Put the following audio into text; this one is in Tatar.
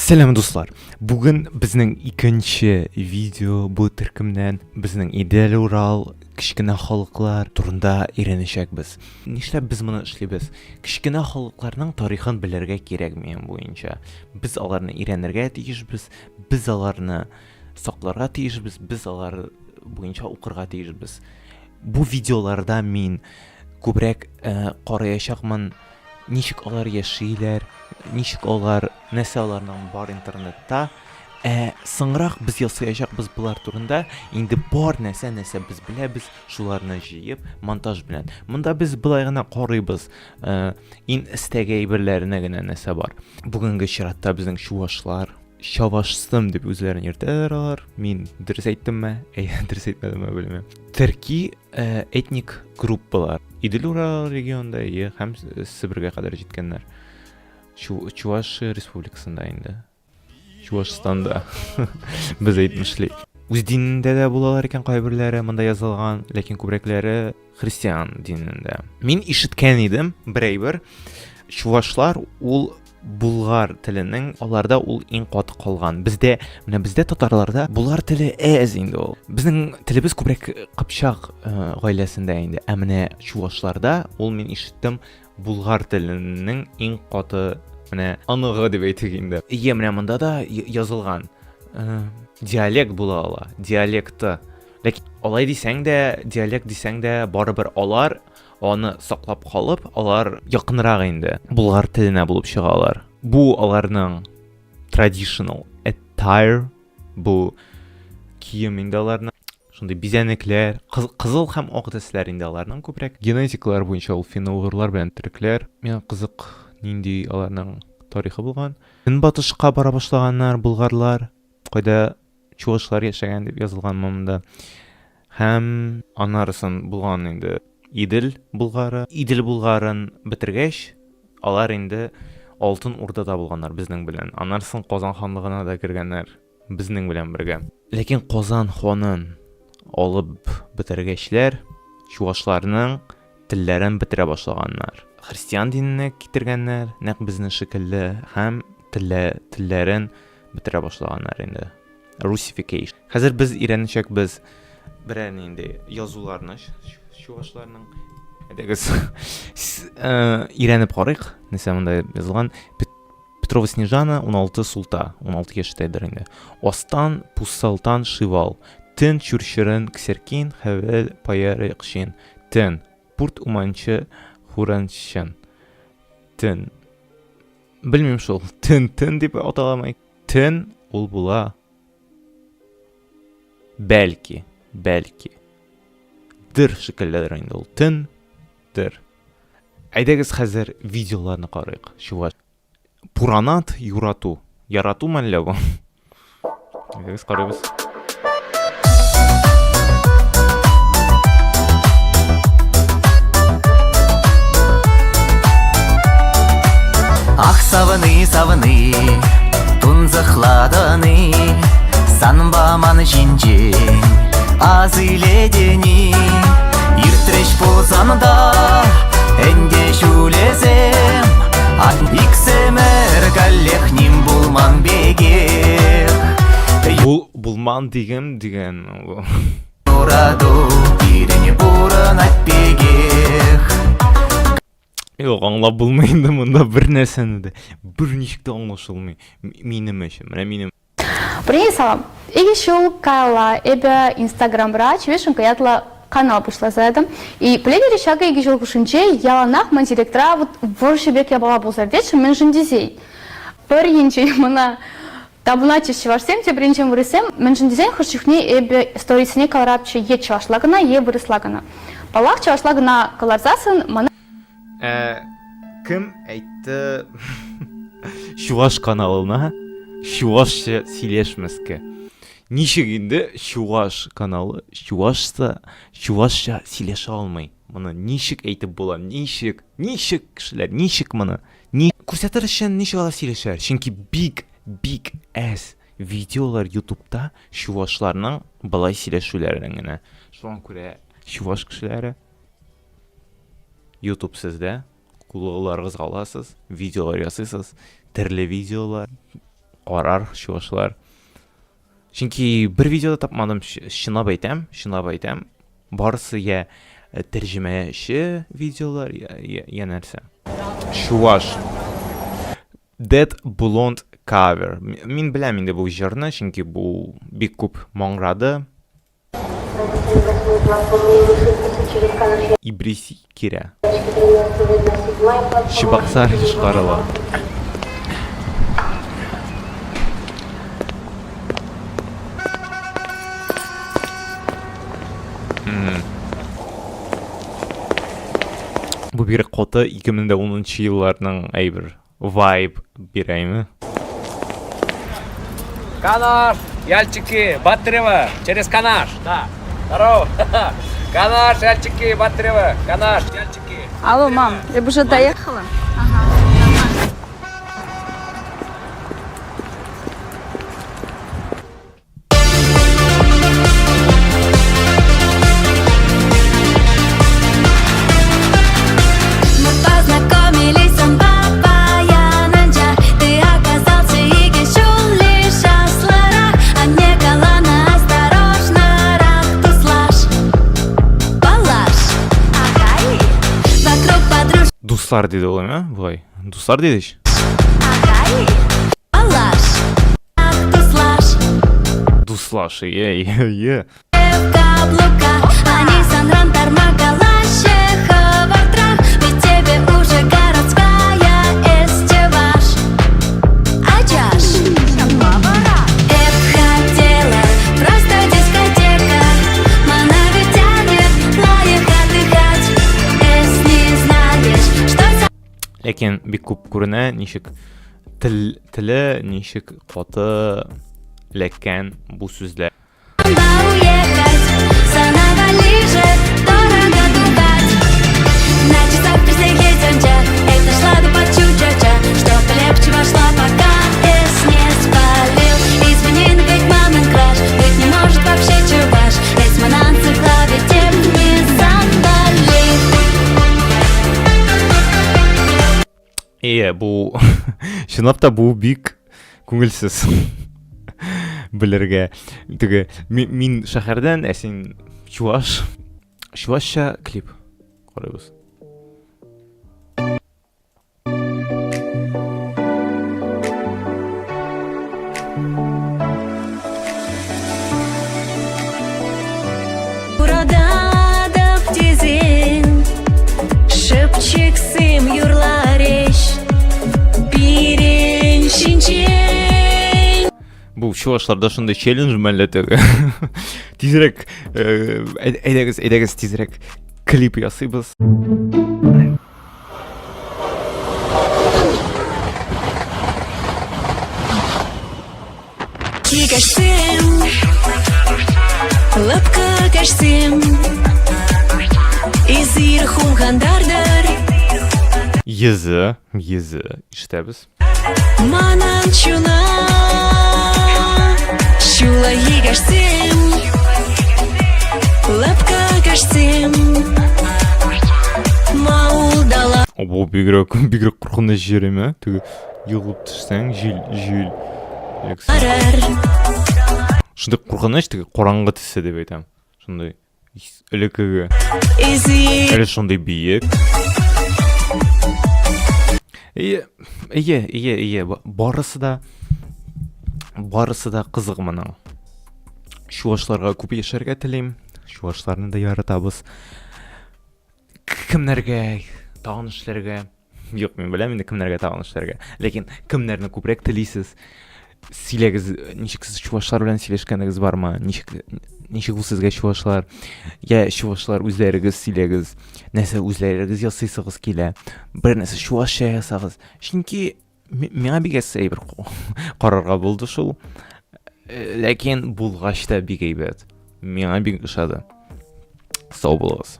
Сәлем дуслар. Бүген безнең икенче видео бу төркемнән безнең Идел Урал кичкенә халыклар турында өйрәнәчәкбез. Нишләп без моны эшлибез? Кичкенә халыкларның тарихын белергә кирәк минем буенча. Без аларны өйрәнергә тиешбез, без аларны сакларга тиешбез, без алар буенча укырга тиешбез. Бу видеоларда мин күбрәк караячакмын, ничек алар яшиләр, ничек алар, нәрсә аларның бар интернетта. Соңрак без ясаячакбыз булар турында. Инде бар нәрсә без беләбез, шуларны җыеп монтаж белән. Монда без былай гына карыйбыз. Ин истәге әйберләренә генә нәрсә бар. Бүгенге чиратта безнең чувашлар Чавашстым дип үзләрен йөртәләр алар. Мин дөрес әйттемме? Дөрес әйтмәдемме белмим. Төрки этник группалар. Идел Урал регионында һәм Себергә кадәр җиткәннәр. Чуваш республикасында инде. Чувашстанда без әйтмешли. Үз динендә дә булалар икән кайберләре монда язылган, ләкин күбрәкләре христиан динендә. Мин ишеткән идем, берәйбер чувашлар ул булгар теленең аларда ул иң каты калган. Бездә татарларда булгар теле әз инде ул. Безнең телебез күбрәк Кыпчак гаиләсендә инде. Ә менә чувашларда ул мин ишеттем булгар теленең иң каты менә аныгы дип әйтик инде. Менә монда да язылган. Диалект була ала, диалекты. Ләкин алай дисәң дә, диалект дисәң дә барыбер алар аны саклап калып, алар якынрак инде булгар теленә булып чыгалар. Бу аларның traditional attire, бу кием инде аларның. Шундый бизәнекләр, кызыл һәм ак төсләр инде аларның күбрәк. Генетикалар буенча ул финно-угырлар белән төрекләр. Мен кызык нинди аларның тарихы булган. Көнбатышка бара башлаганнар булгарлар, кайда чувашлар яшәгән дип язылган монда. Һәм анарысын булган инде Идел булгары. Идел булгарын бетергәч, алар инде Алтын Урдада булганнар безнең белән. Анарысын Казан ханлыгына да кергәннәр безнең белән бергә. Ләкин Казан ханын алып бетергәчләр чувашларның телләрен бетерә башлаганнар. Христиан диненә китергәннәр, нәкъ безнең шикелле, һәм телләрен бетерә башлаганнар инде. Russification. Хәзер без өйрәнәчәкбез берәр инде язуларны чувашларның. Әдәгез өйрәнеп карыйк. Нәрсә монда язылган? Петрова Снежана 16 султа, 16 яшьтәдер инде. Остан Пуссалтан Шивал. Тен чүрчерен ксеркин хәвел паяры кшин. Тен Пурт Уманчы Хуранчан. Тен. Белмим шул. Тен дип аталамай. Тен ул була. Бәлки. Дыр шикелләдер инде ул. Тен, дыр. Әйдәгез хәзер видеоларны карыйк. Чуваш. Пуранат юрату. Ярату мәллә бу. Әйдәгез карыйбыз. Ах, савыны, тунзыхладыны, санбаман жинжин, аз иледени, иртреш позанда, энде шулезем, иксемер галлехним булман бегех. Булман деген. Ураду, бирене буран бегех. Yok, аңлап булмайды монда бер нәрсәне дә. Бер ничек тә аңлашылмый. Минем өчен, менә минем. Привет, салам. Игишул кайла эбе Instagram брач, вешен каятла канал пошла за это. И пледи решака игишул кушинче, яланах ман директора вот воршебек я была бузардеч, мен жиндизей. Перинче мана табуначи чевашсем, те бринчем вырысем, мен жиндизей хурчухни эбе сторисне калрапче е чевашлагана, е вырыслагана. Палах чевашлагана каларзасын мана Кем әйтте Чуваш каналына чувашча сөйләшмәскә? Ничек инде Чуваш каналы чувашча сөйләшә алмый? Моны ничек әйтеп була? Ничек кешеләр, ничек моны? Күрсәтер өчен ничек алар сөйләшәр? Чөнки big ass видеолар YouTube'та чувашларның былай сөйләшүләрен генә. Шуңа күрә чуваш кешеләре YouTube сездә кулларыгызга аласыз, видеолар ясыйсыз, төрле видеолар, карар чуашлар. Чөнки бер видеода тапмадым, чынлап әйтәм. Барысы я тәрҗемәче видеолар, я нәрсә. Чуваш. Dead Blonde Cover. Мин беләм инде бу җырны, чөнки бу бик күп маңрады. Ибриси кирә. Чыбаксар чыгарыла. Бу бир коты 2010 елларның әйбер vibe бирәйме? Канаш, ялчики, Батырева, через Канаш, да. Здорово. Канаш, ялчики, Батырева, Канаш, ялчики. Алло, мам, я бы уже доехала. Мы познакомились, Самбаба, я Нанджа. Ты оказался и кишул лишь аслара. А мне колонна осторожно, рак туслаш. Палаш, агай. Вокруг подружки, Дуслар диде ул, эме? Булай. Дуслар дидеш. агай. Палаш, рак туслаш. Дуслаш, е. В каблуках, они санран тармакалаще хавартра. Ведь тебе уже городская эстиваж. Аджаш, хотела просто дискотека. Манавы тянет, лаек отдыхать. Не знаешь, что за Ләкин бик күп күренә, ничек теле, ничек каты ләккән бу сүзләр. уехать. Санавали же, дорого дубать. На часах персеки тянча, это шла до почучача. Чтоб легче вошла, пока эс не спалил. Извини, но ведь мамин краш, быть не может вообще чуваш. Эсманан цикла, ведь тем не замбалит. Бу чынлап та бу бик күңелсез белергә. Теге мин шәһәрдән, ә син чувашча клип карыйбыз. Burada dizin, şıpçıksım yurlareş. Birin şinçin. Бу чувашларда шундай челлендж мәллә теге. Тизрәк әйдәгез тизрәк клип ясыйбыз. Кикашсым, лапка кашсым. Изир хумхандардар. Йезы ишетәбез. Манан чуна. Чула егашсым. Лапка кашсым. Маулдала. Бу бигрәк куркыныч җир эме? Теге йылып төшсәң, җил. Арар. Шундай куркыныч, теге караңгы төссә дип әйтәм. Шундай элекеге. Изир. Әле шундай биек. Барысы да кызык моның. Чувашларга күп яшәргә телим. Чувашларны да яратабыз. Кемнәргә тагын эшләргә? Юк, мин беләм инде кемнәргә тагын эшләргә. Ләкин кемнәрне күбрәк телисез? Сөйләгез, ничек сез чувашлар белән сөйләшкәнегез бармы? Ничек ул сезгә чувашлар? Я чувашлар үзләрегез сөйләгез. Нәрсә үзләрегез ясыйсыгыз килә? Бер нәрсә чувашча ясагыз. Чөнки миңа бик әйбер карарга булды шул. Ләкин булгач та бик әйбәт. Миңа бик ошады. Сау булыгыз.